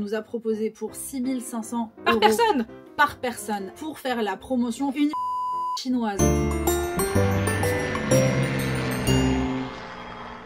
nous a proposé pour 6500 par euros personne pour faire la promotion une chinoise.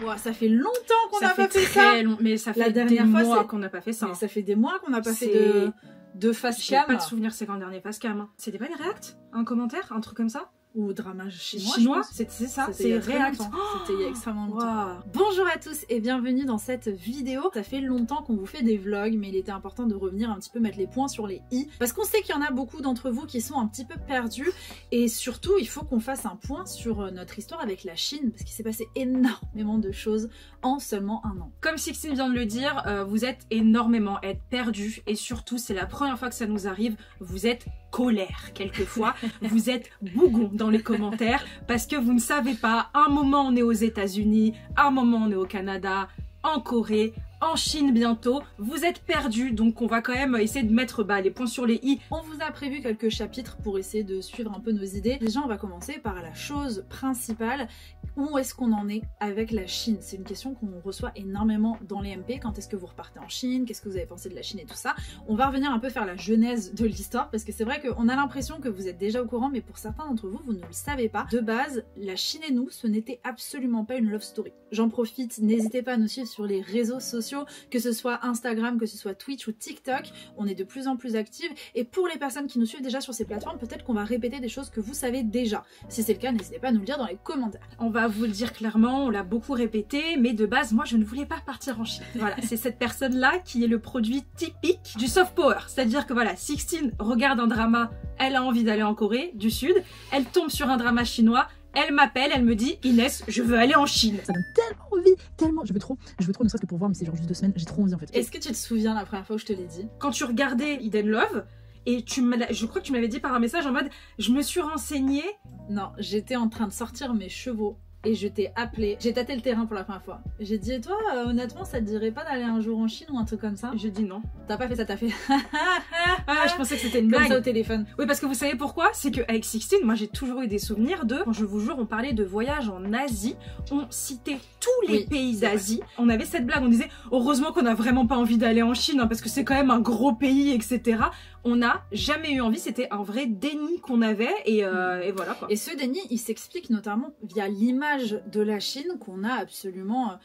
Wow, ça fait longtemps qu'on n'a pas fait ça. Mais ça fait La dernière des fois, mois qu'on n'a pas fait ça. Mais ça fait des mois qu'on n'a pas fait de face J'ai cam. pas de souvenir c'est quand le dernier face cam. C'était pas les React? Un commentaire? Un truc comme ça? Ou drama chinois, c'est ça, c'est React. C'était il y a extrêmement longtemps. Wow. Bonjour à tous et bienvenue dans cette vidéo. Ça fait longtemps qu'on vous fait des vlogs, mais il était important de revenir un petit peu mettre les points sur les i, parce qu'on sait qu'il y en a beaucoup d'entre vous qui sont un petit peu perdus, et surtout il faut qu'on fasse un point sur notre histoire avec la Chine, parce qu'il s'est passé énormément de choses en seulement un an. Comme Sixtine vient de le dire, vous êtes énormément perdus, et surtout c'est la première fois que ça nous arrive, vous êtes colère quelquefois, vous êtes bougon dans les commentaires parce que vous ne savez pas, un moment on est aux États-Unis, un moment on est au Canada, en Corée, en Chine bientôt, vous êtes perdus, donc on va quand même essayer de mettre les points sur les i. On vous a prévu quelques chapitres pour essayer de suivre un peu nos idées. Déjà on va commencer par la chose principale, où est-ce qu'on en est avec la Chine? C'est une question qu'on reçoit énormément dans les MP, quand est-ce que vous repartez en Chine, qu'est-ce que vous avez pensé de la Chine et tout ça. On va revenir un peu faire la genèse de l'histoire, parce que c'est vrai qu'on a l'impression que vous êtes déjà au courant, mais pour certains d'entre vous, vous ne le savez pas. De base, la Chine et nous, ce n'était absolument pas une love story. J'en profite, n'hésitez pas à nous suivre sur les réseaux sociaux, que ce soit Instagram, que ce soit Twitch ou TikTok, on est de plus en plus actifs, et pour les personnes qui nous suivent déjà sur ces plateformes, peut-être qu'on va répéter des choses que vous savez déjà. Si c'est le cas, n'hésitez pas à nous le dire dans les commentaires. On va vous le dire clairement, on l'a beaucoup répété, mais de base, moi je ne voulais pas partir en Chine. Voilà, c'est cette personne-là qui est le produit typique du soft power, c'est-à-dire que voilà, Sixtine regarde un drama, elle a envie d'aller en Corée du Sud, elle tombe sur un drama chinois, elle m'appelle, elle me dit Inès, je veux aller en Chine. Ça donne tellement envie, tellement. Je veux trop, ne serait-ce que pour voir, mais c'est genre juste 2 semaines, j'ai trop envie en fait. Est-ce que tu te souviens la première fois où je te l'ai dit? Quand tu regardais Hidden Love, et je crois que tu m'avais dit par un message en mode je me suis renseignée. Non, j'étais en train de sortir mes chevaux. Et je t'ai appelé, j'ai tâté le terrain pour la première fois. J'ai dit, et toi, honnêtement, ça te dirait pas d'aller un jour en Chine ou un truc comme ça? J'ai dit non. T'as pas fait ça, t'as fait je pensais que c'était une comme blague. ça au téléphone. Oui, parce que vous savez pourquoi? C'est qu'avec Sixtine, moi j'ai toujours eu des souvenirs de, je vous jure, on parlait de voyage en Asie, on citait tous les pays d'Asie. On avait cette blague, on disait, heureusement qu'on n'a vraiment pas envie d'aller en Chine, hein, parce que c'est quand même un gros pays, etc. On n'a jamais eu envie, c'était un vrai déni qu'on avait, et voilà quoi. Et ce déni, il s'explique notamment via l'image de la Chine qu'on a absolument,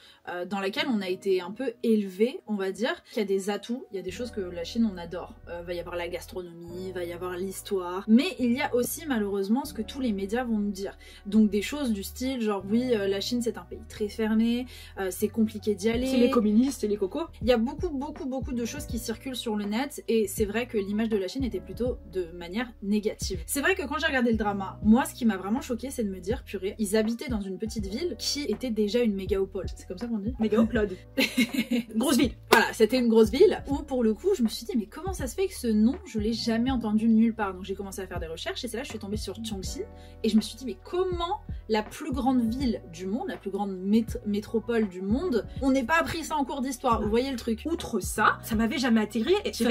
dans laquelle on a été un peu élevé, on va dire, qu'il y a des atouts, il y a des choses que la Chine on adore. Va y avoir la gastronomie, va y avoir l'histoire, mais il y a aussi malheureusement ce que tous les médias vont nous dire. Donc des choses du style genre oui, la Chine c'est un pays très fermé, c'est compliqué d'y aller. C'est les communistes et les cocos. Il y a beaucoup de choses qui circulent sur le net, et c'est vrai que l'image de la Chine était plutôt de manière négative. C'est vrai que quand j'ai regardé le drama, moi ce qui m'a vraiment choqué, c'est de me dire purée, ils habitaient dans une petite ville qui était déjà une mégaopole. C'est comme ça qu'on dit? Mégaoplode. Grosse ville. Voilà, c'était une grosse ville où pour le coup je me suis dit mais comment ça se fait que ce nom je l'ai jamais entendu nulle part. Donc j'ai commencé à faire des recherches et c'est là que je suis tombée sur Chongqing et je me suis dit mais comment la plus grande ville du monde, la plus grande métropole du monde, on n'est pas appris ça en cours d'histoire, vous voyez le truc. Outre ça, ça m'avait jamais atterri, et ça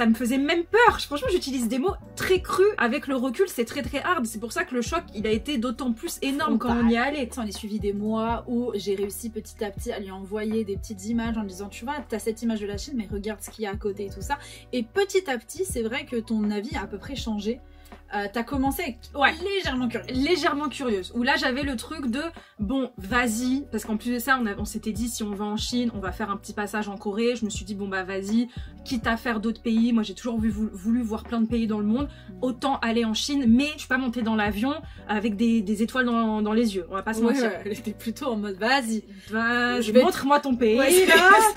me faisait même peur. Franchement j'utilise des mots très crus, avec le recul c'est très hard, c'est pour ça que le choc il a été d'autant plus énorme quand on y est allé. On est suivi des mois où j'ai réussi petit à petit à lui envoyer des petites images en disant tu vois t'as cette image de la Chine mais regarde ce qu'il y a à côté et tout ça, et petit à petit c'est vrai que ton avis a à peu près changé. T'as commencé avec légèrement curieuse, où là j'avais le truc de bon vas-y, parce qu'en plus de ça on s'était dit si on va en Chine on va faire un petit passage en Corée. Je me suis dit bon bah vas-y, quitte à faire d'autres pays, moi j'ai toujours voulu voir plein de pays dans le monde, autant aller en Chine, mais je suis pas montée dans l'avion avec des étoiles dans les yeux, on va pas se mentir. Elle était plutôt en mode vas-y, montre-moi ton pays,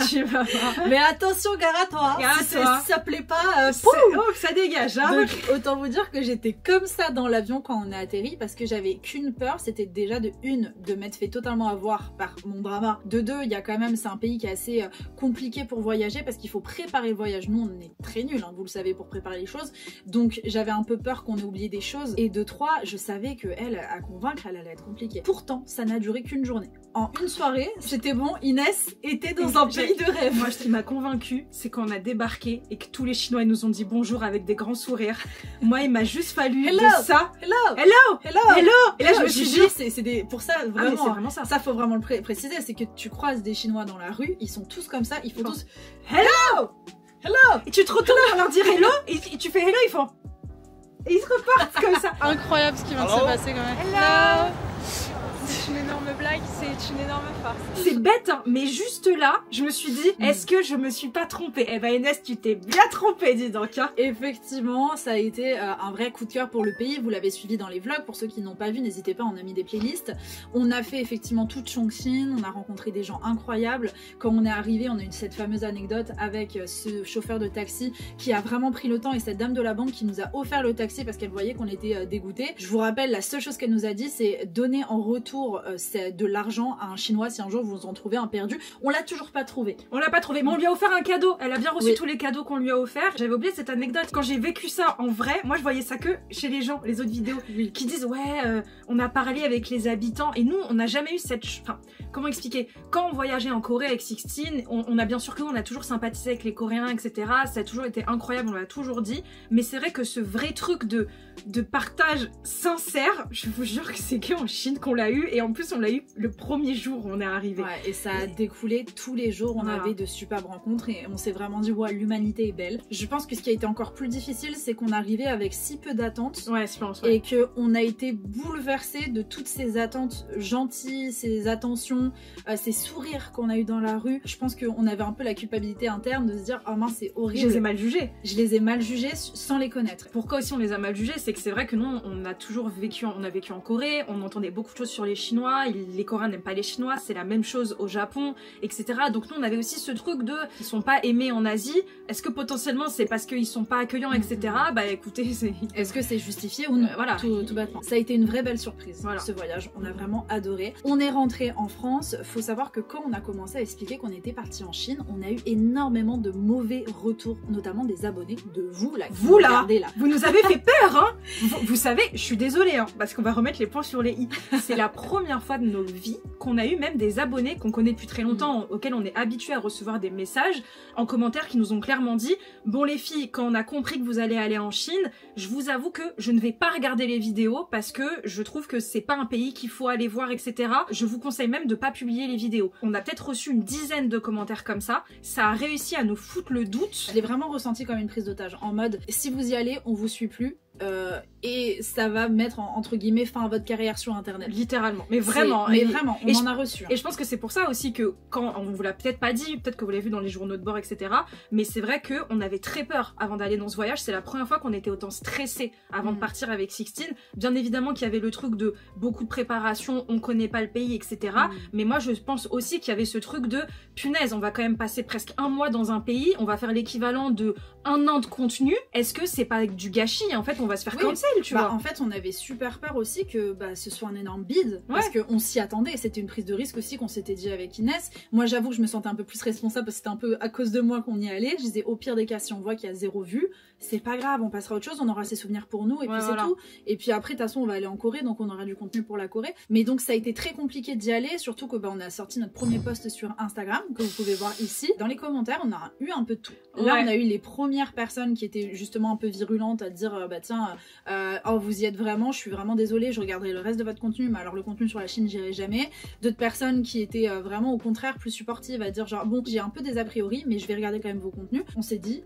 tu vas voir. Mais attention gare à toi, si ça plaît pas, ça dégage hein. Donc autant vous dire que j'étais comme ça dans l'avion quand on a atterri, parce que j'avais qu'une peur, c'était déjà de m'être fait totalement avoir par mon drama, de deux, il y a quand même, c'est un pays qui est assez compliqué pour voyager parce qu'il faut préparer le voyage. Nous on est très nuls, hein, vous le savez, pour préparer les choses, donc j'avais un peu peur qu'on ait oublié des choses, et de trois, je savais que elle, à convaincre, elle allait être compliquée. Pourtant ça n'a duré qu'une journée. En une soirée, c'était bon, Inès était dans un pays de rêve. Moi ce qui m'a convaincue, c'est quand on a débarqué et que tous les Chinois nous ont dit bonjour avec des grands sourires. Moi il m'a juste fallu Hello. de ça. Hello. Hello. Hello. Hello. Et là, je me suis dit, c'est pour ça, ah, mais vraiment. c'est vraiment ça. Ça, faut vraiment le préciser, c'est que tu croises des Chinois dans la rue, ils sont tous comme ça, ils font tous Hello. Hello. Et tu te retournes pour leur dire hello, et tu fais hello, ils font. Et ils se repartent comme ça. Incroyable ce qui vient de se passer quand même. Hello. C'est une énorme blague, c'est une énorme farce. C'est bête, hein, mais juste là, je me suis dit, est-ce que je me suis pas trompée? Eh ben Inès, tu t'es bien trompée, dis donc. Hein. Effectivement, ça a été un vrai coup de cœur pour le pays. Vous l'avez suivi dans les vlogs. Pour ceux qui n'ont pas vu, n'hésitez pas, on a mis des playlists. On a fait effectivement toute Chongqing. On a rencontré des gens incroyables. Quand on est arrivé, on a eu cette fameuse anecdote avec ce chauffeur de taxi qui a vraiment pris le temps et cette dame de la banque qui nous a offert le taxi parce qu'elle voyait qu'on était dégoûtés. Je vous rappelle, la seule chose qu'elle nous a dit, c'est donner en retour de l'argent à un Chinois si un jour vous en trouvez un perdu. On l'a toujours pas trouvé. On l'a pas trouvé, mais on lui a offert un cadeau. Elle a bien reçu Oui. tous les cadeaux qu'on lui a offerts. J'avais oublié cette anecdote. Quand j'ai vécu ça en vrai, moi je voyais ça que chez les gens, les autres vidéos, qui disent ouais, on a parlé avec les habitants. Et nous, on n'a jamais eu cette... Enfin, comment expliquer? Quand on voyageait en Corée avec Sixteen, on a bien sûr que on a toujours sympathisé avec les Coréens, etc. Ça a toujours été incroyable, on l'a toujours dit. Mais c'est vrai que ce vrai truc de partage sincère, je vous jure que c'est qu'en Chine qu'on l'a eu. Et en plus, on l'a eu le premier jour où on est arrivé. Ouais, et ça a découlé tous les jours. On Voilà. avait de superbes rencontres et on s'est vraiment dit, ouais, l'humanité est belle. Je pense que ce qui a été encore plus difficile, c'est qu'on arrivait avec si peu d'attentes. Ouais, je pense. Ouais. Et qu'on a été bouleversé de toutes ces attentes gentilles, ces attentions, ces sourires qu'on a eu dans la rue. Je pense qu'on avait un peu la culpabilité interne de se dire, oh mince, c'est horrible. Je les ai mal jugés. Je les ai mal jugés sans les connaître. Pourquoi aussi on les a mal jugés, c'est que c'est vrai que nous on a toujours vécu, on a vécu en Corée, on entendait beaucoup de choses sur les Chinois, les Coréens n'aiment pas les Chinois, c'est la même chose au Japon, etc. Donc nous on avait aussi ce truc de ils sont pas aimés en Asie, est-ce que potentiellement c'est parce qu'ils sont pas accueillants, etc. Bah écoutez, c'est... Est-ce que c'est justifié ou non? Voilà. Tout bêtement. Ça a été une vraie belle surprise, Voilà. ce voyage. On a vraiment adoré. On est rentré en France. Faut savoir que quand on a commencé à expliquer qu'on était parti en Chine, on a eu énormément de mauvais retours, notamment des abonnés de vous là. Qui Vous, là, regardez, là. Vous nous avez fait peur, hein. Vous savez, je suis désolée, hein, parce qu'on va remettre les points sur les i. C'est la première fois de nos vies qu'on a eu même des abonnés qu'on connaît depuis très longtemps, auxquels on est habitué à recevoir des messages en commentaire qui nous ont clairement dit « Bon les filles, quand on a compris que vous allez aller en Chine, je vous avoue que je ne vais pas regarder les vidéos parce que je trouve que c'est pas un pays qu'il faut aller voir, etc. Je vous conseille même de pas publier les vidéos. » On a peut-être reçu une dizaine de commentaires comme ça. Ça a réussi à nous foutre le doute. Je l'ai vraiment ressenti comme une prise d'otage, en mode si vous y allez, on vous suit plus. Et ça va mettre entre guillemets fin à votre carrière sur internet. Littéralement. Mais vraiment. Mais Et- vraiment, on et en a reçu. Et je pense que c'est pour ça aussi que, quand on vous l'a peut-être pas dit, peut-être que vous l'avez vu dans les journaux de bord, etc. Mais c'est vrai qu'on avait très peur avant d'aller dans ce voyage. C'est la première fois qu'on était autant stressé avant de partir avec Sixteen. Bien évidemment qu'il y avait le truc de beaucoup de préparation, on connaît pas le pays, etc. Mais moi, je pense aussi qu'il y avait ce truc de punaise, on va quand même passer presque un mois dans un pays, on va faire l'équivalent de un an de contenu. Est-ce que c'est pas du gâchis? En fait, on va se faire Oui. cancel, tu vois. En fait, on avait super peur aussi que ce soit un énorme bide, parce qu'on s'y attendait. C'était une prise de risque aussi qu'on s'était dit avec Inès. Moi, j'avoue que je me sentais un peu plus responsable parce que c'était un peu à cause de moi qu'on y allait. Je disais, au pire des cas, si on voit qu'il y a 0 vue, c'est pas grave, on passera à autre chose, on aura ses souvenirs pour nous, et puis c'est tout. Et puis après, de toute façon, on va aller en Corée, donc on aura du contenu pour la Corée. Mais donc, ça a été très compliqué d'y aller, surtout que on a sorti notre premier post sur Instagram, que vous pouvez voir ici. Dans les commentaires, on a eu un peu de tout. Là, on a eu les premières personnes qui étaient justement un peu virulentes à dire, tiens, oh, vous y êtes vraiment, je suis vraiment désolée, je regarderai le reste de votre contenu, mais alors le contenu sur la Chine, j'irai jamais. D'autres personnes qui étaient vraiment au contraire plus supportives à dire genre, bon, j'ai un peu des a priori, mais je vais regarder quand même vos contenus. On s'est dit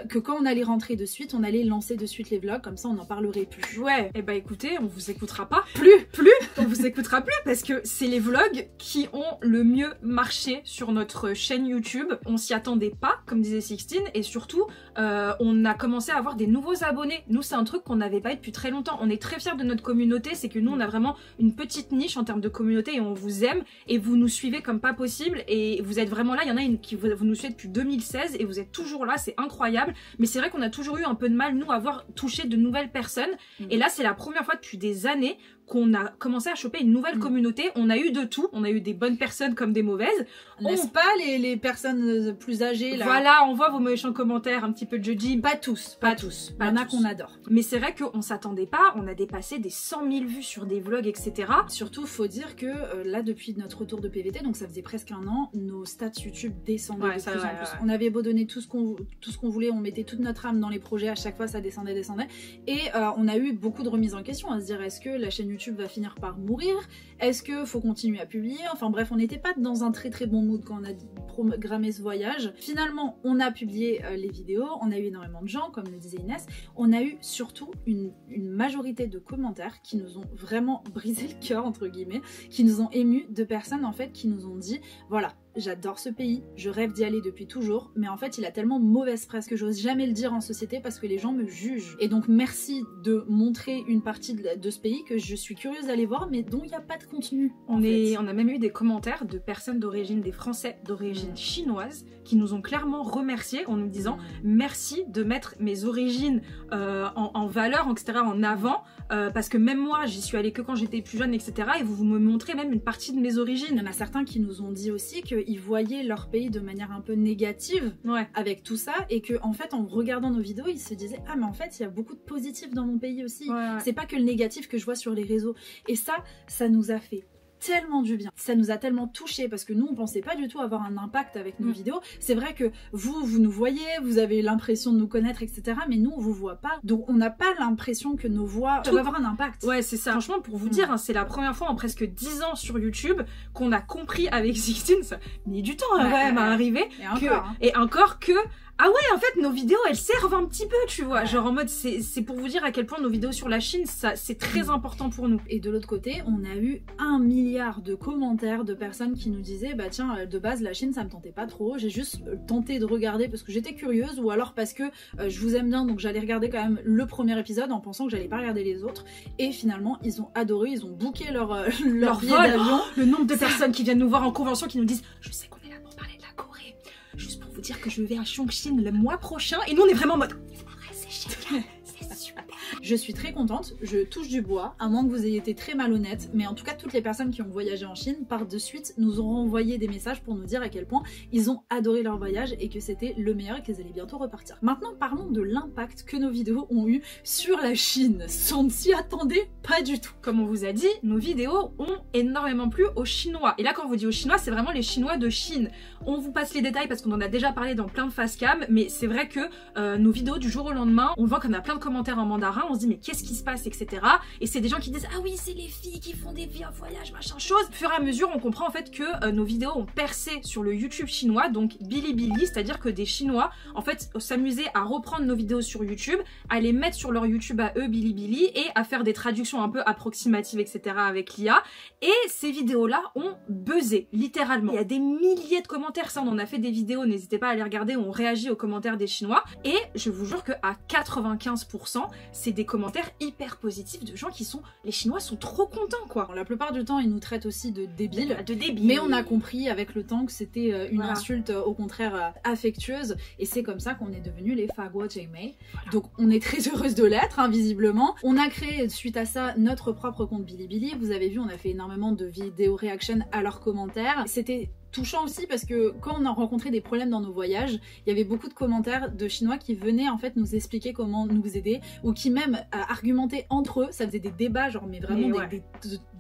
que quand on allait rentrer de suite, on allait lancer de suite les vlogs, comme ça on n'en parlerait plus. Ouais, et bah écoutez, on vous écoutera pas. Plus On vous écoutera plus parce que c'est les vlogs qui ont le mieux marché sur notre chaîne YouTube. On s'y attendait pas, comme disait Sixteen, et surtout, on a commencé à avoir des nouveaux abonnés. Nous, c'est un truc qu'on n'avait pas eu depuis très longtemps. On est très fiers de notre communauté, c'est que nous, on a vraiment une petite niche en termes de communauté et on vous aime et vous nous suivez comme pas possible et vous êtes vraiment là. Il y en a une qui vous nous suivez depuis 2016 et vous êtes toujours là, c'est incroyable. Mais c'est vrai qu'on a toujours eu un peu de mal, nous, à avoir touché de nouvelles personnes. Et là, c'est la première fois depuis des années qu'on a commencé à choper une nouvelle communauté. On a eu de tout, on a eu des bonnes personnes comme des mauvaises. N'est-ce pas les personnes plus âgées là? Voilà, on voit vos méchants commentaires un petit peu judgy. Pas tous, pas tous. Il y en a qu'on adore. Mais c'est vrai qu'on s'attendait pas, on a dépassé des 100 000 vues sur des vlogs, etc. Surtout, faut dire que là, depuis notre retour de PVT, donc ça faisait presque un an, nos stats YouTube descendaient de plus en plus. On avait beau donner tout ce qu'on voulait, on mettait toute notre âme dans les projets, à chaque fois ça descendait. Et on a eu beaucoup de remises en question à se dire, est-ce que la chaîne YouTube va finir par mourir? Est-ce que faut continuer à publier? Enfin bref, on n'était pas dans un très très bon mood quand on a programmé ce voyage. Finalement, on a publié les vidéos, on a eu énormément de gens, comme le disait Inès. On a eu surtout une majorité de commentaires qui nous ont vraiment brisé le cœur, entre guillemets, qui nous ont émus, de personnes en fait qui nous ont dit, voilà, j'adore ce pays, je rêve d'y aller depuis toujours, mais en fait il a tellement mauvaise presse que j'ose jamais le dire en société parce que les gens me jugent. Et donc merci de montrer une partie de ce pays que je suis curieuse d'aller voir, mais dont il n'y a pas de contenu. On a même eu des commentaires de personnes d'origine, des Français d'origine chinoise, qui nous ont clairement remerciés en nous disant merci de mettre mes origines en valeur, etc., en avant, parce que même moi j'y suis allée que quand j'étais plus jeune, etc., et vous me montrez même une partie de mes origines. Il y en a certains qui nous ont dit aussi qu'ils voyaient leur pays de manière un peu négative avec tout ça, et que en fait en regardant nos vidéos ils se disaient, ah mais en fait il y a beaucoup de positifs dans mon pays aussi, c'est pas que le négatif que je vois sur les réseaux. Et ça nous a fait tellement du bien, ça nous a tellement touché, parce que nous on pensait pas du tout avoir un impact avec nos vidéos. C'est vrai que vous nous voyez, vous avez l'impression de nous connaître, etc., mais nous on vous voit pas, donc on n'a pas l'impression que nos voix peuvent avoir un impact. Ouais, c'est ça. Franchement, pour vous dire, hein, c'est la première fois en presque 10 ans sur YouTube qu'on a compris avec Sixtine, ça met du temps quand même à arriver, et encore que ah ouais, en fait, nos vidéos, elles servent un petit peu, tu vois. Genre en mode, c'est pour vous dire à quel point nos vidéos sur la Chine, c'est très important pour nous. Et de l'autre côté, on a eu 1 milliard de commentaires de personnes qui nous disaient, bah tiens, de base, la Chine, ça me tentait pas trop. J'ai juste tenté de regarder parce que j'étais curieuse, ou alors parce que je vous aime bien, donc j'allais regarder quand même le premier épisode en pensant que j'allais pas regarder les autres. Et finalement, ils ont adoré, ils ont booké leur billet d'avion. Le nombre de personnes qui viennent nous voir en convention qui nous disent, je sais qu'on est là pour parler de la Corée, juste pour vous dire que je vais à Chongqing le mois prochain, et nous on est vraiment en mode c'est génial, c'est super. Je suis très contente, je touche du bois, à moins que vous ayez été très malhonnête, mais en tout cas toutes les personnes qui ont voyagé en Chine par de suite nous ont envoyé des messages pour nous dire à quel point ils ont adoré leur voyage et que c'était le meilleur et qu'ils allaient bientôt repartir. Maintenant parlons de l'impact que nos vidéos ont eu sur la Chine. On ne s'y attendait pas du tout. Comme on vous a dit, nos vidéos ont énormément plu aux Chinois. Et là quand on vous dit aux Chinois, c'est vraiment les Chinois de Chine. On vous passe les détails parce qu'on en a déjà parlé dans plein de facecam, mais c'est vrai que nos vidéos du jour au lendemain, on voit qu'on a plein de commentaires en mandarin, on se dit mais qu'est-ce qui se passe, etc. Et c'est des gens qui disent ah oui c'est les filles qui font des voyages machin chose. Au fur et à mesure on comprend en fait que nos vidéos ont percé sur le YouTube chinois, donc Bilibili, c'est-à-dire que des Chinois en fait s'amusaient à reprendre nos vidéos sur YouTube, à les mettre sur leur YouTube à eux Bilibili et à faire des traductions un peu approximatives, etc. avec l'IA. Et ces vidéos là ont buzzé littéralement. Il y a des milliers de commentaires, ça on en a fait des vidéos, n'hésitez pas à les regarder, on réagit aux commentaires des Chinois et je vous jure que à 95% c'est des commentaires hyper positifs de gens qui sont, les Chinois sont trop contents quoi. La plupart du temps ils nous traitent aussi de débiles, mais on a compris avec le temps que c'était une insulte au contraire affectueuse, et c'est comme ça qu'on est devenus les Fagua Jaimei. Donc on est très heureuse de l'être, hein, visiblement. On a créé suite à ça notre propre compte Bilibili, vous avez vu on a fait énormément de vidéos réaction à leurs commentaires. C'était touchant aussi parce que quand on a rencontré des problèmes dans nos voyages, il y avait beaucoup de commentaires de Chinois qui venaient en fait nous expliquer comment nous aider, ou qui même argumentaient entre eux, ça faisait des débats genre mais vraiment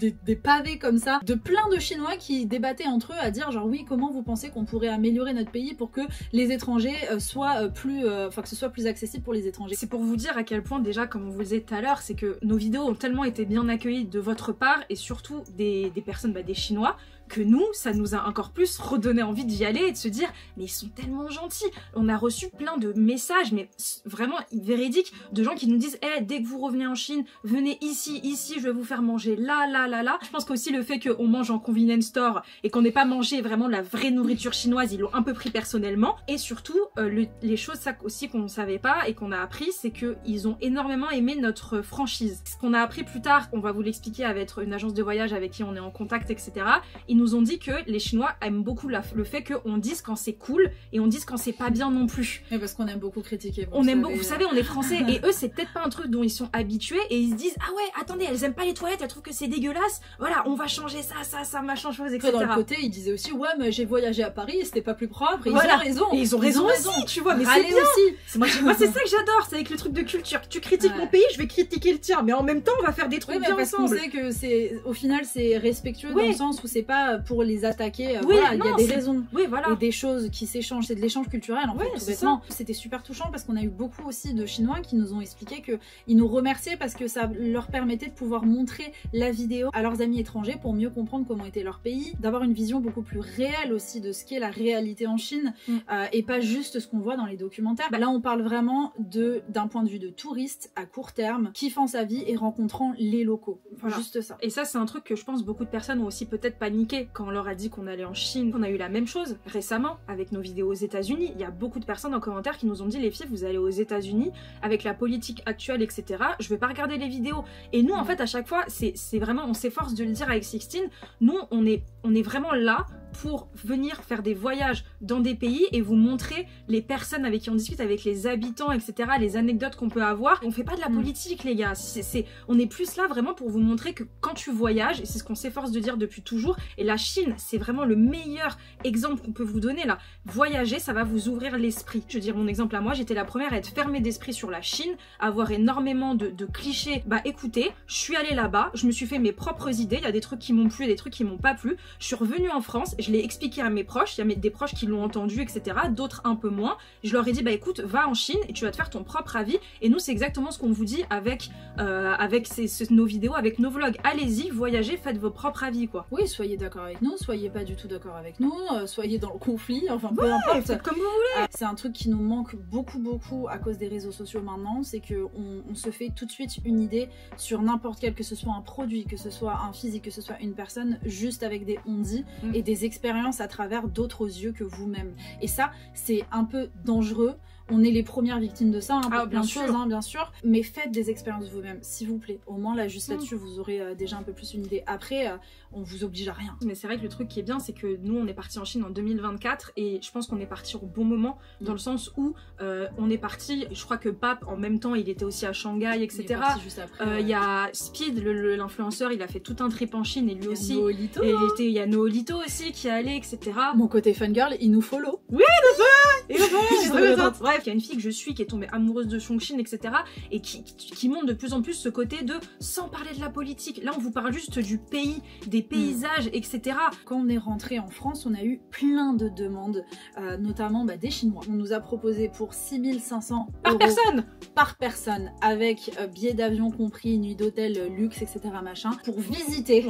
des pavés comme ça, de plein de Chinois qui débattaient entre eux à dire genre oui comment vous pensez qu'on pourrait améliorer notre pays pour que les étrangers soient plus, enfin que ce soit plus accessible pour les étrangers. C'est pour vous dire à quel point déjà comme on vous le disait tout à l'heure, c'est que nos vidéos ont tellement été bien accueillies de votre part et surtout des personnes, des Chinois, que nous, ça nous a encore plus redonné envie d'y aller et de se dire mais ils sont tellement gentils. On a reçu plein de messages, mais vraiment véridiques, de gens qui nous disent hey, dès que vous revenez en Chine, venez ici, je vais vous faire manger là. Je pense qu'aussi le fait qu'on mange en convenience store et qu'on n'ait pas mangé vraiment de la vraie nourriture chinoise, ils l'ont un peu pris personnellement. Et surtout, les choses ça aussi qu'on ne savait pas et qu'on a appris, c'est qu'ils ont énormément aimé notre franchise. Ce qu'on a appris plus tard, on va vous l'expliquer avec une agence de voyage avec qui on est en contact, etc. ils nous ont dit que les Chinois aiment beaucoup le fait qu'on dise quand c'est cool et on dise quand c'est pas bien non plus. Mais parce qu'on aime beaucoup critiquer. On aime beaucoup, vous savez, on est français et eux c'est peut-être pas un truc dont ils sont habitués et ils se disent ah ouais attendez elles aiment pas les toilettes, elles trouvent que c'est dégueulasse, voilà on va changer ça machin chose etc. Dans le côté ils disaient aussi ouais mais j'ai voyagé à Paris et c'était pas plus propre et voilà. Ils ont raison. Et ils ont raison aussi tu vois mais c'est bien aussi. Moi c'est ça que j'adore, c'est avec le truc de culture. Tu critiques mon pays, je vais critiquer le tien mais en même temps on va faire des trucs bien ensemble. On sait que c'est au final c'est respectueux dans le sens où c'est pas pour les attaquer. Oui, voilà, il y a des raisons et des choses qui s'échangent, c'est de l'échange culturel en fait tout bêtement. C'était super touchant parce qu'on a eu beaucoup aussi de Chinois qui nous ont expliqué que ils nous remerciaient parce que ça leur permettait de pouvoir montrer la vidéo à leurs amis étrangers pour mieux comprendre comment était leur pays, d'avoir une vision beaucoup plus réelle aussi de ce qu'est la réalité en Chine et pas juste ce qu'on voit dans les documentaires. Là on parle vraiment d'un point de vue de touriste à court terme, kiffant sa vie et rencontrant les locaux. Voilà. Juste ça. Et ça c'est un truc que je pense beaucoup de personnes ont aussi peut-être paniqué quand on leur a dit qu'on allait en Chine. On a eu la même chose récemment avec nos vidéos aux États-Unis. Il y a beaucoup de personnes en commentaire qui nous ont dit les filles vous allez aux États-Unis avec la politique actuelle etc. Je vais pas regarder les vidéos. Et nous en fait à chaque fois c'est vraiment on s'efforce de le dire avec Sixteen. Nous on est vraiment là pour venir faire des voyages dans des pays et vous montrer les personnes avec qui on discute, avec les habitants, etc., les anecdotes qu'on peut avoir. On fait pas de la politique, les gars. On est plus là vraiment pour vous montrer que quand tu voyages, et c'est ce qu'on s'efforce de dire depuis toujours, et la Chine, c'est vraiment le meilleur exemple qu'on peut vous donner là. Voyager, ça va vous ouvrir l'esprit. Je veux dire, mon exemple à moi, j'étais la première à être fermée d'esprit sur la Chine, à avoir énormément de clichés. Bah écoutez, je suis allée là-bas, je me suis fait mes propres idées, il y a des trucs qui m'ont plu et des trucs qui m'ont pas plu. Je suis revenue en France, je l'ai expliqué à mes proches, il y a des proches qui l'ont entendu, etc. D'autres un peu moins. Je leur ai dit, bah écoute, va en Chine et tu vas te faire ton propre avis. Et nous, c'est exactement ce qu'on vous dit avec nos vidéos, avec nos vlogs. Allez-y, voyagez, faites vos propres avis, quoi. Oui, soyez d'accord avec nous, soyez pas du tout d'accord avec nous, soyez dans le conflit, enfin peu importe. Faites comme vous voulez. C'est un truc qui nous manque beaucoup à cause des réseaux sociaux maintenant, c'est que on se fait tout de suite une idée sur n'importe quel, que ce soit un produit, que ce soit un physique, que ce soit une personne, juste avec des on-dit et des expériences à travers d'autres yeux que vous-même. Et ça, c'est un peu dangereux. On est les premières victimes de ça, pour plein de choses, bien sûr. Mais faites des expériences vous-même, s'il vous plaît. Au moins, là, juste là-dessus, vous aurez déjà un peu plus une idée. Après, on vous oblige à rien. Mais c'est vrai que le truc qui est bien, c'est que nous, on est parti en Chine en 2024 et je pense qu'on est parti au bon moment, dans le sens où on est parti, je crois que Pape, en même temps, il était aussi à Shanghai, etc. Il y a Speed, l'influenceur, il a fait tout un trip en Chine et lui aussi. Il y a Noolito aussi qui est allé, etc. Mon côté fangirl, il nous follow. Oui, il nous follow. Bref, il y a une fille que je suis qui est tombée amoureuse de Chongqing, etc. et qui montre de plus en plus ce côté de sans parler de la politique. Là, on vous parle juste du pays, des paysages, etc. Quand on est rentré en France, on a eu plein de demandes, notamment des Chinois. On nous a proposé pour 6 500 € par personne, avec billet d'avion compris, nuit d'hôtel, luxe, etc. machin, pour visiter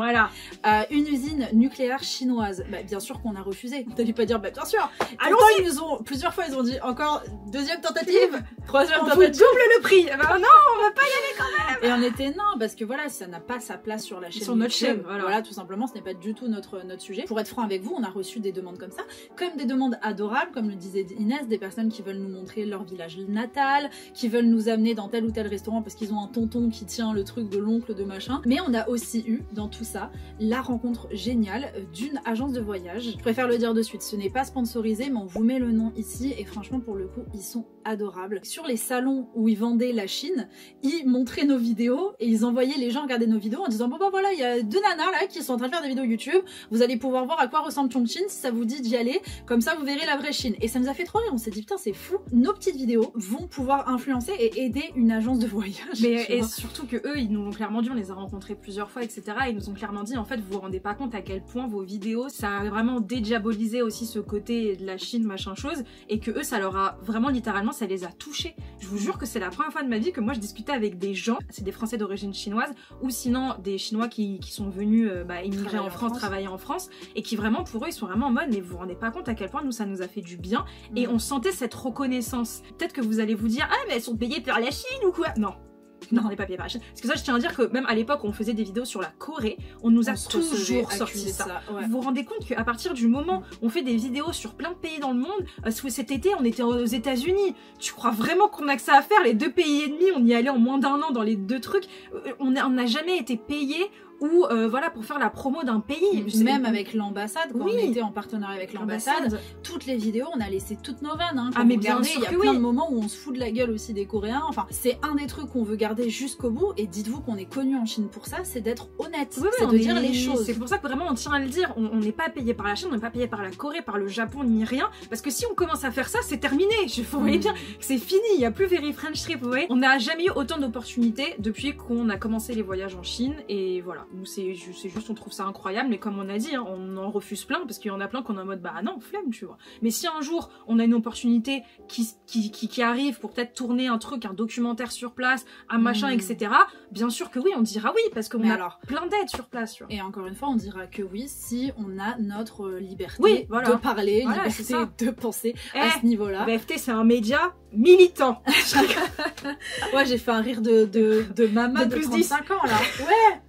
une usine nucléaire chinoise. Bien sûr qu'on a refusé. On n'allait pas dire bien sûr. Allons-y. Plusieurs fois ils ont dit encore deuxième tentative, troisième tentative. On vous double le prix. Non, on va pas y aller quand même. Et on était non, parce que voilà, ça n'a pas sa place sur la chaîne. Sur notre chaîne, voilà, tout simplement, ce n'est pas du tout notre sujet. Pour être franc avec vous, on a reçu des demandes comme ça, comme des demandes adorables, comme le disait Inès, des personnes qui veulent nous montrer leur village natal, qui veulent nous amener dans tel ou tel restaurant parce qu'ils ont un tonton qui tient le truc de l'oncle de machin. Mais on a aussi eu, dans tout ça, la rencontre géniale d'une agence de voyage. Je préfère le dire de suite, ce n'est pas sponsorisé, mais on vous met le nom ici et franchement, pour le coup, ils sont adorables. Sur les salons où ils vendaient la Chine, ils montraient nos vidéos et ils envoyaient les gens regarder nos vidéos en disant bon voilà, il y a 2 nanas là qui sont en train de faire des vidéos YouTube, vous allez pouvoir voir à quoi ressemble Chongqing si ça vous dit d'y aller, comme ça vous verrez la vraie Chine. Et ça nous a fait trop rire, on s'est dit putain c'est fou, nos petites vidéos vont pouvoir influencer et aider une agence de voyage. Et surtout que eux, ils nous l'ont clairement dit, on les a rencontrés plusieurs fois, etc. Et ils nous ont clairement dit en fait vous vous rendez pas compte à quel point vos vidéos, ça a vraiment dédiabolisé aussi ce côté de la Chine machin chose, et que eux ça leur a vraiment littéralement, ça les a touchés. Je vous jure que c'est la première fois de ma vie que moi je discutais avec des gens, c'est des Français d'origine chinoise ou sinon des Chinois qui sont venus immigrer en France, travailler en France, et qui vraiment pour eux ils sont vraiment en mode mais vous vous rendez pas compte à quel point nous ça nous a fait du bien, et on sentait cette reconnaissance. Peut-être que vous allez vous dire ah mais elles sont payées par la Chine ou quoi. Non, on n'est pas payé par la Chine. Parce que ça, je tiens à dire que même à l'époque où on faisait des vidéos sur la Corée, on nous a toujours sorti ça. Vous vous rendez compte qu'à partir du moment où on fait des vidéos sur plein de pays dans le monde, cet été on était aux États-Unis. Tu crois vraiment qu'on a que ça à faire? Les 2 pays et demi, on y allait en moins d'1 an dans les 2 trucs. On n'a jamais été payé ou voilà, pour faire la promo d'un pays. Même avec l'ambassade, quand Oui. on était en partenariat avec l'ambassade, toutes les vidéos, on a laissé toutes nos vannes. Hein, Ah mais bien bien sûr il y a que plein oui. de moments où on se fout de la gueule aussi des Coréens. Enfin, c'est un des trucs qu'on veut garder jusqu'au bout. Et dites-vous qu'on est connu en Chine pour ça, c'est d'être honnête, Oui, c'est on de est- dire les choses. C'est pour ça que vraiment on tient à le dire. On n'est pas payé par la Chine, on n'est pas payé par la Corée, par le Japon, ni rien. Parce que si on commence à faire ça, c'est terminé. Vous voyez bien, c'est fini. Il n'y a plus Very French Trip. Vous voyez, on n'a jamais eu autant d'opportunités depuis qu'on a commencé les voyages en Chine. Et voilà, nous c'est juste, on trouve ça incroyable. Mais comme on a dit, hein, on en refuse plein parce qu'il y en a plein qu'on est en mode bah non, flemme, tu vois. Mais si un jour on a une opportunité qui arrive pour peut-être tourner un truc, un documentaire sur place, un machin, etc. Bien sûr que oui, on dira oui parce qu'on Mais a alors, plein d'aides sur place, tu vois. et encore une fois, on dira que oui si on a notre liberté Oui, voilà. de parler, Voilà, c'est liberté ça. de penser à ce niveau-là. VFT, c'est un média militant. Ouais, j'ai fait un rire de maman De de plus 35 ans là. Ouais.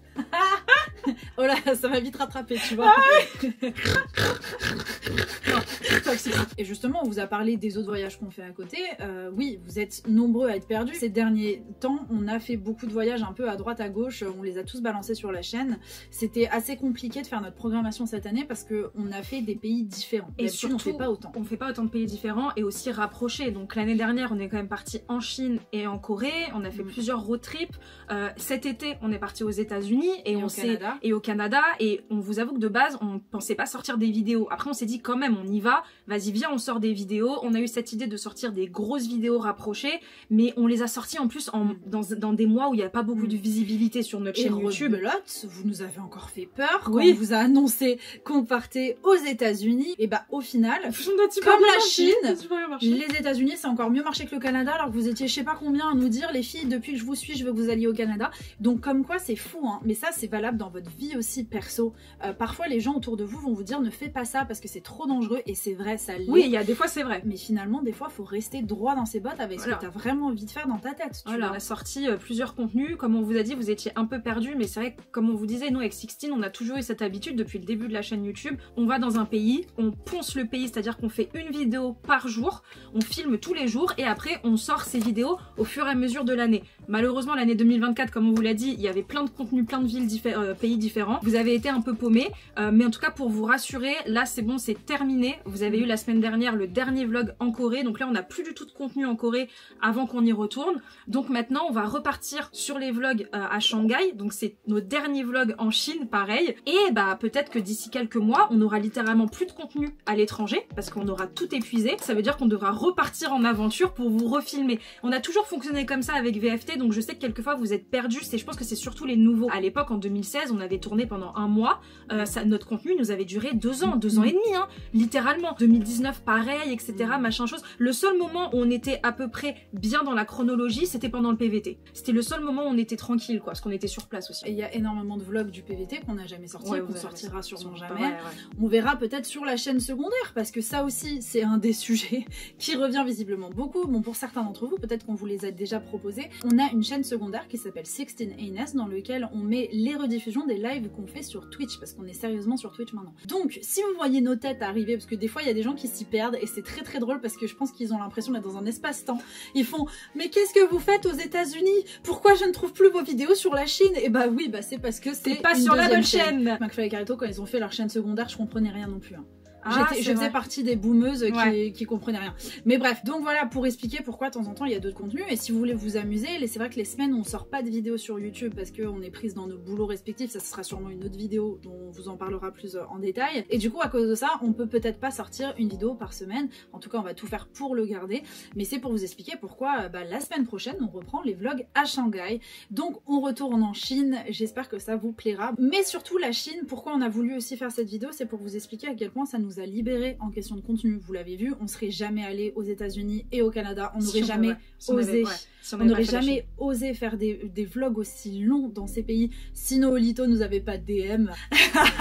Oh là, ça m'a vite rattrapé, tu vois. Et justement, on vous a parlé des autres voyages qu'on fait à côté. Oui, vous êtes nombreux à être perdus. Ces derniers temps, on a fait beaucoup de voyages un peu à droite, à gauche. On les a tous balancés sur la chaîne. C'était assez compliqué de faire notre programmation cette année parce qu'on a fait des pays différents. Et D'habitude, on surtout, fait pas autant. on fait pas autant de pays différents et aussi rapprochés. Donc l'année dernière, on est quand même parti en Chine et en Corée. On a fait plusieurs road trips. Cet été, on est parti aux États-Unis et au Canada. Et au Canada. Et on vous avoue que de base, on pensait pas sortir des vidéos. Après, on s'est dit quand même, on y va. Vas-y, viens, on sort des vidéos. On a eu cette idée de sortir des grosses vidéos rapprochées, mais on les a sorties en plus dans des mois où il n'y a pas beaucoup de visibilité sur notre Et chaîne YouTube. rebelote, vous nous avez encore fait peur quand Oui. on vous a annoncé qu'on partait aux États-Unis. Et bah au final, On a super comme bien la marché, Chine, ça a super bien marché. les États-Unis c'est encore mieux marché que le Canada, alors que vous étiez je sais pas combien à nous dire les filles depuis que je vous suis je veux que vous alliez au Canada. Donc comme quoi c'est fou hein. Mais ça c'est valable dans votre vie aussi perso. Parfois les gens autour de vous vont vous dire ne fais pas ça parce que c'est trop dangereux et c'est vrai ça l'est. Oui, il y a des fois c'est vrai. Mais finalement des fois faut rester droit dans ses bottes avec ce Voilà. que t'as vraiment envie de faire dans ta tête. Tu Voilà, on vois. a sorti plusieurs contenus. Comme on vous a dit, vous étiez un peu perdus, mais c'est vrai que, comme on vous disait, nous avec Sixteen, on a toujours eu cette habitude depuis le début de la chaîne YouTube. On va dans un pays, on ponce le pays, c'est-à-dire qu'on fait une vidéo par jour, on filme tous les jours et après on sort ces vidéos au fur et à mesure de l'année. Malheureusement, l'année 2024, comme on vous l'a dit, il y avait plein de contenus, plein de villes, pays différents. Vous avez été un peu paumés, mais en tout cas pour vous rassurer, là c'est bon, c'est terminé. Vous avez eu la semaine dernière le dernier vlog en Corée, donc là on n'a plus du tout de contenu en Corée avant qu'on y retourne. Donc maintenant on va repartir sur les vlogs à Shanghai, donc c'est nos derniers vlogs en Chine, pareil. Et bah peut-être que d'ici quelques mois, on aura littéralement plus de contenu à l'étranger parce qu'on aura tout épuisé. Ça veut dire qu'on devra repartir en aventure pour vous refilmer. On a toujours fonctionné comme ça avec VFT, donc je sais que quelquefois vous êtes perdus. Je pense que c'est surtout les nouveaux. À l'époque, en 2016, on avait tourné pendant un mois. Notre contenu nous avait duré 2 ans, 2 ans et demi, hein, littéralement. 2019, pareil, etc. Machin chose. Le seul moment où on était à peu près bien dans la chronologie, c'était pendant le PVT. C'était le seul moment où on était tranquille, quoi, parce qu'on était sur place aussi. Et il y a énormément de vlogs du PVT qu'on n'a jamais sorti, Ouais, qu'on vous avez sortira raison. sûrement Ouais, jamais. ouais. On verra peut-être sur la chaîne secondaire, parce que ça aussi, c'est un des sujets qui revient visiblement beaucoup. Bon, pour certains d'entre vous, peut-être qu'on vous les a déjà proposés. On a une chaîne secondaire qui s'appelle Sixteen Aines, dans lequel on met les rediffusions des lives qu'on fait sur Twitch, parce qu'on est sérieusement sur Twitch maintenant. Donc, si vous voyez nos têtes arriver, parce que des fois, il y a des gens qui s'y perdent, et c'est très très drôle, parce que je pense qu'ils ont l'impression d'être dans un espace-temps. Ils font « Mais qu'est-ce que vous faites aux États-Unis? Pourquoi je ne trouve plus vos vidéos sur la Chine ?» Et bah oui, bah c'est parce que c'est pas une sur la deuxième bonne chaîne. McFly et Carito, quand ils ont fait leur chaîne secondaire, je comprenais rien non plus. Hein. Ah, Je c'est faisais vrai. partie des boomeuses Ouais. qui comprenaient rien. Mais bref, donc voilà pour expliquer pourquoi de temps en temps il y a d'autres contenus. Et si vous voulez vous amuser, c'est vrai que les semaines où on sort pas de vidéos sur YouTube parce qu'on est prise dans nos boulots respectifs, ça sera sûrement une autre vidéo dont on vous en parlera plus en détail. Et du coup, à cause de ça, on peut peut-être pas sortir une vidéo par semaine. En tout cas, on va tout faire pour le garder. Mais c'est pour vous expliquer pourquoi la semaine prochaine, on reprend les vlogs à Shanghai. Donc on retourne en Chine. J'espère que ça vous plaira. Mais surtout la Chine, pourquoi on a voulu aussi faire cette vidéo, c'est pour vous expliquer à quel point ça nous a libérés en question de contenu. Vous l'avez vu, on serait jamais allé aux États-Unis et au Canada. On n'aurait jamais osé. On n'aurait jamais osé faire des vlogs aussi longs dans ces pays si Noolito nous avait pas DM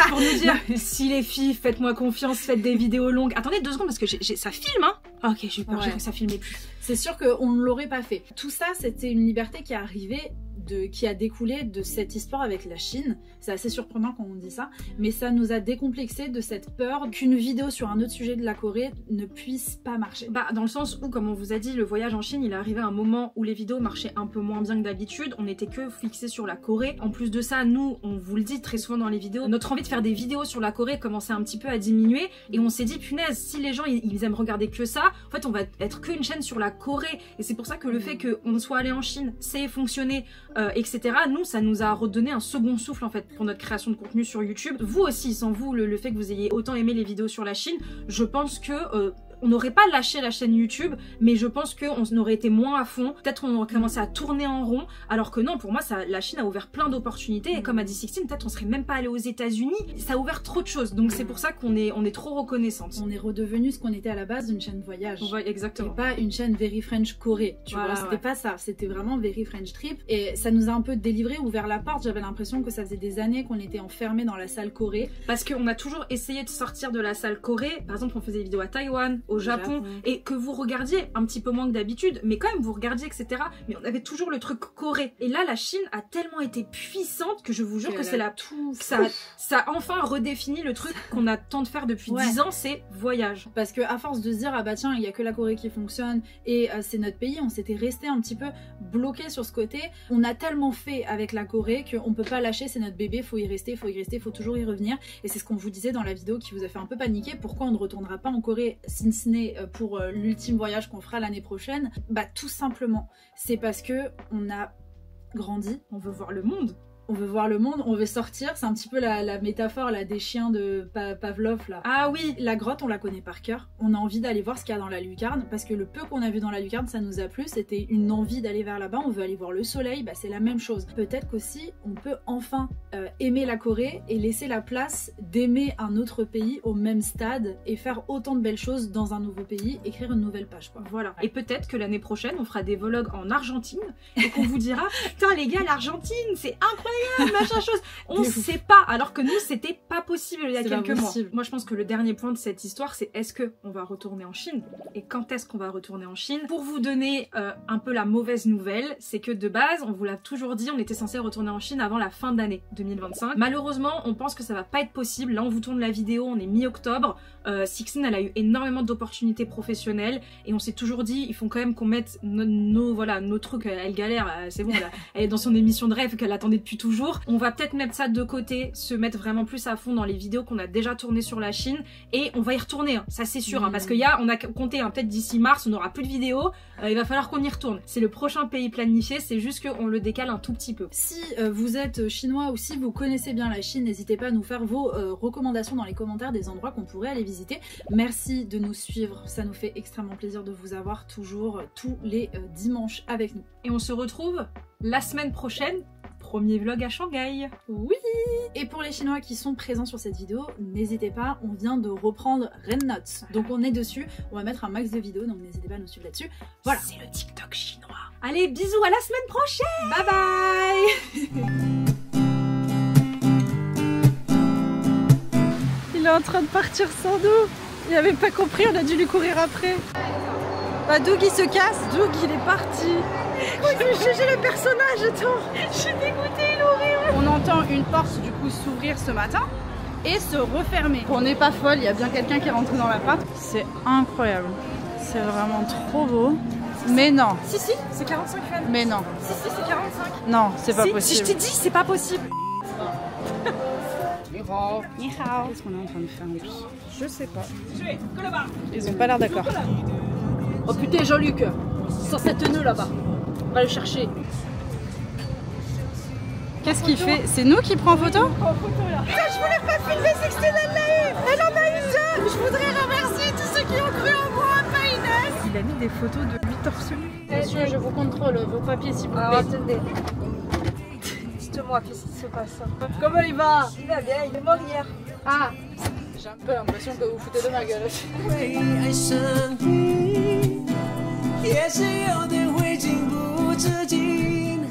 pour nous dire si les filles, faites-moi confiance, faites des vidéos longues. Attendez 2 secondes parce que ça filme, hein. Ok, j'ai eu peur, j'ai cru que ça filmait plus. C'est sûr qu'on ne l'aurait pas fait. Tout ça, c'était une liberté qui est arrivée qui a découlé de cette histoire avec la Chine. C'est assez surprenant quand on dit ça, mais ça nous a décomplexé de cette peur qu'une vidéo sur un autre sujet de la Corée ne puisse pas marcher. Bah dans le sens où, comme on vous a dit, le voyage en Chine, il est arrivé à un moment où les vidéos marchaient un peu moins bien que d'habitude, on n'était que fixé sur la Corée. En plus de ça, nous, on vous le dit très souvent dans les vidéos, notre envie de faire des vidéos sur la Corée commençait un petit peu à diminuer, et on s'est dit, punaise, si les gens ils aiment regarder que ça, en fait on va être qu'une chaîne sur la Corée, et c'est pour ça que le fait qu'on soit allé en Chine, c'est fonctionné, etc., nous, ça nous a redonné un second souffle en fait pour notre création de contenu sur YouTube. Vous aussi, sans vous, le fait que vous ayez autant aimé les vidéos sur la Chine, je pense que on n'aurait pas lâché la chaîne YouTube, mais je pense qu'on aurait été moins à fond. Peut-être on aurait commencé à tourner en rond, alors que non, pour moi, la Chine a ouvert plein d'opportunités. Et comme a dit Sixtine, peut-être on serait même pas allé aux États-Unis. Ça a ouvert trop de choses, donc c'est pour ça qu'on est trop reconnaissante. On est redevenu ce qu'on était à la base d'une chaîne voyage. Ouais, exactement. Et pas une chaîne Very French Corée. Tu vois, c'était pas ça. C'était vraiment Very French Trip. Et ça nous a un peu délivré, ouvert la porte. J'avais l'impression que ça faisait des années qu'on était enfermés dans la salle Corée. Parce qu'on a toujours essayé de sortir de la salle Corée. Par exemple, on faisait des vidéos à Taïwan, au Japon. Et que vous regardiez un petit peu moins que d'habitude, mais quand même vous regardiez, etc. Mais on avait toujours le truc Corée. Et là, la Chine a tellement été puissante que je vous jure que c'est ça a enfin redéfini le truc qu'on a tant de faire depuis 10 ans, c'est voyage. Parce que à force de se dire, ah bah tiens, il y a que la Corée qui fonctionne et c'est notre pays, on s'était resté un petit peu bloqué sur ce côté. On a tellement fait avec la Corée qu'on peut pas lâcher, c'est notre bébé, faut y rester, faut toujours y revenir. Et c'est ce qu'on vous disait dans la vidéo qui vous a fait un peu paniquer. Pourquoi on ne retournera pas en Corée si ce n'est pour l'ultime voyage qu'on fera l'année prochaine? Bah tout simplement, c'est parce que on a grandi, on veut voir le monde. On veut voir le monde, on veut sortir, c'est un petit peu la métaphore là, des chiens de Pavlov là. Ah oui, la grotte on la connaît par cœur, on a envie d'aller voir ce qu'il y a dans la lucarne, parce que le peu qu'on a vu dans la lucarne ça nous a plu, c'était une envie d'aller vers là-bas, on veut aller voir le soleil, bah c'est la même chose. Peut-être qu'aussi on peut enfin aimer la Corée et laisser la place d'aimer un autre pays au même stade et faire autant de belles choses dans un nouveau pays, écrire une nouvelle page quoi. Voilà, et peut-être que l'année prochaine on fera des vlogs en Argentine et qu'on vous dira putain les gars l'Argentine c'est incroyable machin chose, on sait pas, alors que nous c'était pas possible il y a quelques mois. Moi je pense que le dernier point de cette histoire c'est est-ce que on va retourner en Chine et quand est-ce qu'on va retourner en Chine. Pour vous donner un peu la mauvaise nouvelle, c'est que de base on vous l'a toujours dit, on était censé retourner en Chine avant la fin d'année 2025. Malheureusement on pense que ça va pas être possible, là on vous tourne la vidéo, on est mi-octobre, Sixtine elle a eu énormément d'opportunités professionnelles et on s'est toujours dit il faut quand même qu'on mette nos trucs, elle galère, c'est bon elle est dans son émission de rêve qu'elle attendait depuis toujours. On va peut-être mettre ça de côté, se mettre vraiment plus à fond dans les vidéos qu'on a déjà tournées sur la Chine et on va y retourner, hein, ça c'est sûr, hein, parce qu'on a compté hein, peut-être d'ici mars on n'aura plus de vidéos, il va falloir qu'on y retourne. C'est le prochain pays planifié, c'est juste qu'on le décale un tout petit peu. Si vous êtes chinois ou si vous connaissez bien la Chine, n'hésitez pas à nous faire vos recommandations dans les commentaires des endroits qu'on pourrait aller visiter. Merci de nous suivre, ça nous fait extrêmement plaisir de vous avoir toujours tous les dimanches avec nous. Et on se retrouve la semaine prochaine. Premier vlog à Shanghai. Oui. Et pour les Chinois qui sont présents sur cette vidéo, n'hésitez pas, on vient de reprendre Red Notes. Donc on est dessus, on va mettre un max de vidéos, donc n'hésitez pas à nous suivre là-dessus. Voilà. C'est le TikTok chinois. Allez, bisous, à la semaine prochaine. Bye bye. Il est en train de partir sans nous. Il avait pas compris, on a dû lui courir après. Bah Doug il se casse, Doug il est parti. Il veut juger le personnage et tout. Je suis dégoûtée, il est horrible. On entend une porte du coup s'ouvrir ce matin et se refermer. On n'est pas folle, il y a bien quelqu'un qui est rentré dans l'appart. C'est incroyable. C'est vraiment trop beau. Mais non. Si, c'est 45 fans. Mais non. Si, c'est 45. Non, c'est pas possible. Si je t'ai dit, c'est pas possible. Ni hao. Qu'est-ce qu'on est en train de faire en plus? Je sais pas. Ils ont pas l'air d'accord. Oh putain Jean-Luc, sans cette tenue là-bas. On va le chercher. Qu'est-ce qu'il fait? C'est nous qui prend photo? Putain, je voulais pas filmer, Sixtine, elle en a eu deux. Je voudrais remercier tous ceux qui ont cru en moi, pas Inès. Il a mis des photos de lui torse nu. Monsieur, je vous contrôle vos papiers s'il vous plaît. Attendez. Dites-moi, qu'est-ce qui se passe? Comment il va? Il va bien, il est mort hier. Ah, j'ai un peu l'impression que vous foutez de ma gueule.也是有点会情不自禁。